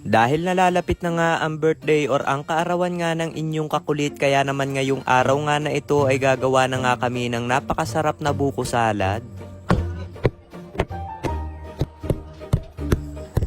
Dahil nalalapit na nga ang birthday or ang kaarawan nga ng inyong kakulit, kaya naman ngayong araw nga na ito ay gagawa na nga kami ng napakasarap na buko salad.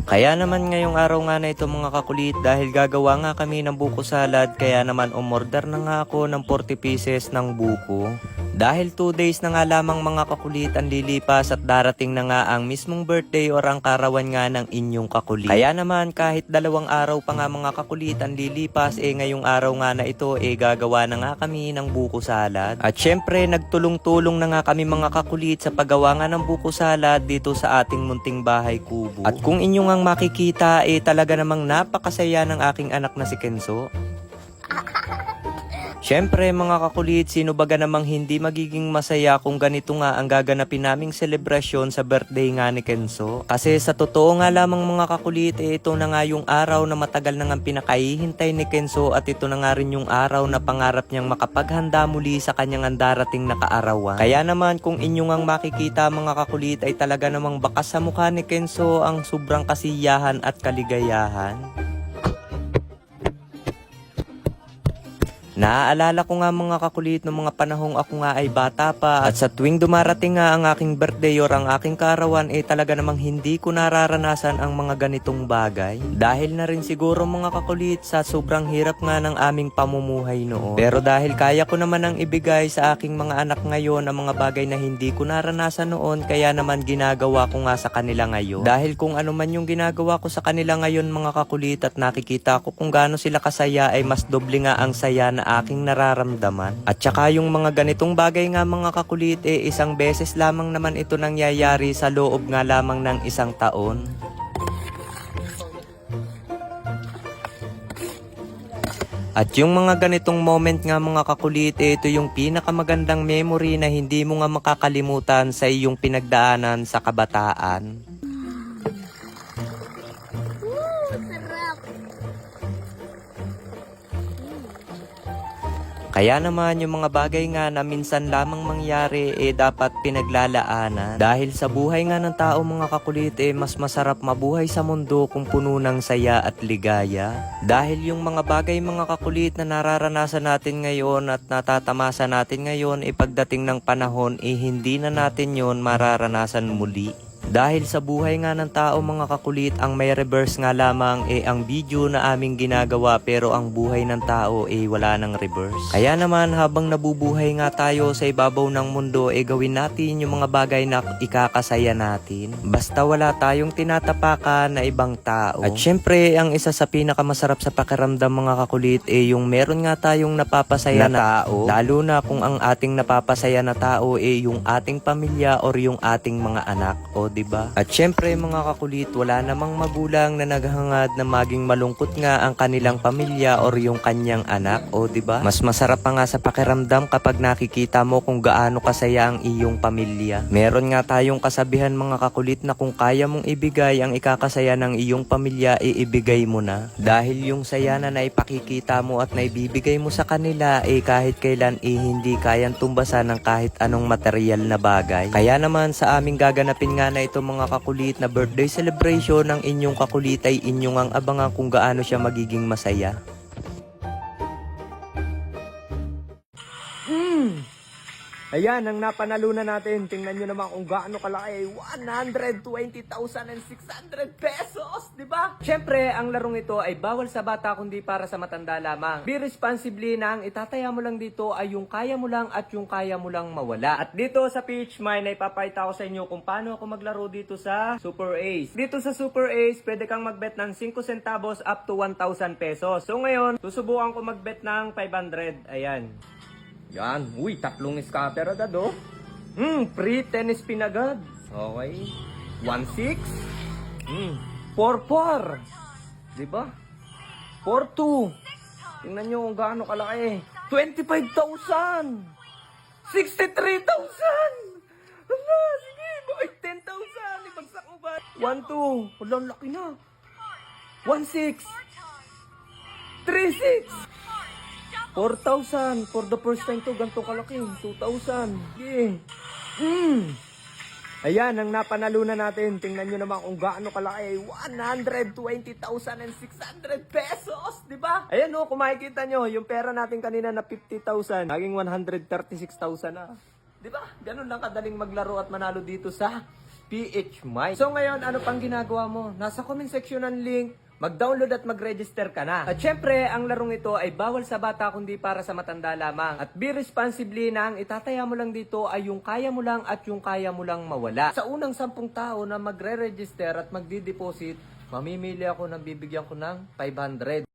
Kaya naman ngayong araw nga na ito mga kakulit, dahil gagawa nga kami ng buko salad, kaya naman umorder na nga ako ng 40 pieces ng buko. Dahil 2 days na nga lamang mga kakulit ang lilipas at darating na nga ang mismong birthday or ang karawan nga ng inyong kakulit. Kaya naman kahit 2 araw pa nga mga kakulit ang lilipas, ngayong araw nga na ito gagawa na nga kami ng buko salad. At syempre nagtulong-tulong na nga kami mga kakulit sa paggawa nga ng buko salad dito sa ating munting bahay kubo. At kung inyong ang makikita talaga namang napakasaya ng aking anak na si Kenzo. Syempre mga kakulit, sino baga namang hindi magiging masaya kung ganito nga ang gaganapin naming selebrasyon sa birthday nga ni Kenzo. Kasi sa totoo nga lamang mga kakulit, ito na nga yung araw na matagal na nga pinakahihintay ni Kenzo, at ito na nga rin yung araw na pangarap niyang makapaghanda muli sa kanyang darating na kaarawan. Kaya naman kung inyong ang makikita mga kakulit ay talaga namang bakas sa mukha ni Kenzo ang sobrang kasiyahan at kaligayahan. Naaalala ko nga mga kakulit ng mga panahong ako nga ay bata pa, at sa tuwing dumarating nga ang aking birthday or ang aking kaarawan talaga namang hindi ko nararanasan ang mga ganitong bagay. Dahil na rin siguro mga kakulit sa sobrang hirap nga ng aming pamumuhay noon. Pero dahil kaya ko naman ang ibigay sa aking mga anak ngayon ang mga bagay na hindi ko naranasan noon, kaya naman ginagawa ko nga sa kanila ngayon. Dahil kung ano man yung ginagawa ko sa kanila ngayon mga kakulit at nakikita ko kung gaano sila kasaya, ay mas doble nga ang saya na aking nararamdaman. At saka yung mga ganitong bagay nga mga kakulit isang beses lamang naman ito nangyayari sa loob nga lamang ng isang taon. At yung mga ganitong moment nga mga kakulit, ito yung pinakamagandang memory na hindi mo nga makakalimutan sa iyong pinagdaanan sa kabataan. Kaya naman yung mga bagay nga na minsan lamang mangyari dapat pinaglalaanan. Dahil sa buhay nga ng tao mga kakulit mas masarap mabuhay sa mundo kung puno ng saya at ligaya. Dahil yung mga bagay mga kakulit na nararanasan natin ngayon at natatamasa natin ngayon pagdating ng panahon hindi na natin yon mararanasan muli. Dahil sa buhay nga ng tao mga kakulit, ang may reverse nga lamang ang video na aming ginagawa, pero ang buhay ng tao wala ng reverse. Kaya naman habang nabubuhay nga tayo sa ibabaw ng mundo gawin natin yung mga bagay na ikakasaya natin. Basta wala tayong tinatapakan na ibang tao. At syempre ang isa sa pinakamasarap sa pakiramdam mga kakulit yung meron nga tayong napapasaya na tao. Lalo na kung ang ating napapasaya na tao yung ating pamilya or yung ating mga anak. O diba? At syempre mga kakulit, wala namang magulang na naghahangad na maging malungkot nga ang kanilang pamilya or yung kanyang anak, o diba? Mas masarap pa nga sa pakiramdam kapag nakikita mo kung gaano kasaya ang iyong pamilya. Meron nga tayong kasabihan mga kakulit na kung kaya mong ibigay ang ikakasaya ng iyong pamilya, iibigay mo na. Dahil yung saya na naipakikita mo at naibibigay mo sa kanila kahit kailan hindi kayang tumbasan ng kahit anong material na bagay. Kaya naman sa aming gaganapin nga na ito mga kakulit na birthday celebration ng inyong kakulit ay inyong ang abangan kung gaano siya magiging masaya. Ayan, ang napanalunan natin. Tingnan nyo naman kung gaano kalaki. 120,600 pesos, di ba? Syempre, ang larong ito ay bawal sa bata kundi para sa matanda lamang. Be responsibly na ang itataya mo lang dito ay yung kaya mo lang at yung kaya mo lang mawala. At dito sa Peach Mine ay papakita ko sa inyo kung paano ako maglaro dito sa Super Ace. Dito sa Super Ace, pwede kang magbet ng 5 centavos up to 1,000 pesos. So ngayon, susubukan ko magbet ng 500. Ayan. Yan. Uy, 3 scatter agad oh. Free tennis pin agad. Okay. 1-6. 4-4. Diba? 4-2. Tingnan nyo kung gaano kalaki. 25,000. 63,000. Hala, sige. Bakit 10,000? Ibagsak mo ba? 1-2. Wala, laki na. 1-6. 3-6. 4,000 for the first time to, ganito kalaki. 2,000. Yeah. Ayan, ang napanalunan natin. Tingnan nyo naman kung gaano kalaki. 120,600 pesos, di ba? Ayan o, kung makikita nyo, yung pera natin kanina na 50,000, naging 136,000 na. Di ba? Ganun lang kadaling maglaro at manalo dito sa PH Mine. So ngayon, ano pang ginagawa mo? Nasa comment section ng link, mag-download at mag-register ka na. At syempre, ang larong ito ay bawal sa bata kundi para sa matanda lamang. At be responsibly na ang itataya mo lang dito ay yung kaya mo lang at yung kaya mo lang mawala. Sa unang 10 tao na magre-register at magdi-deposit, mamimili ako ng bibigyan ko ng 500.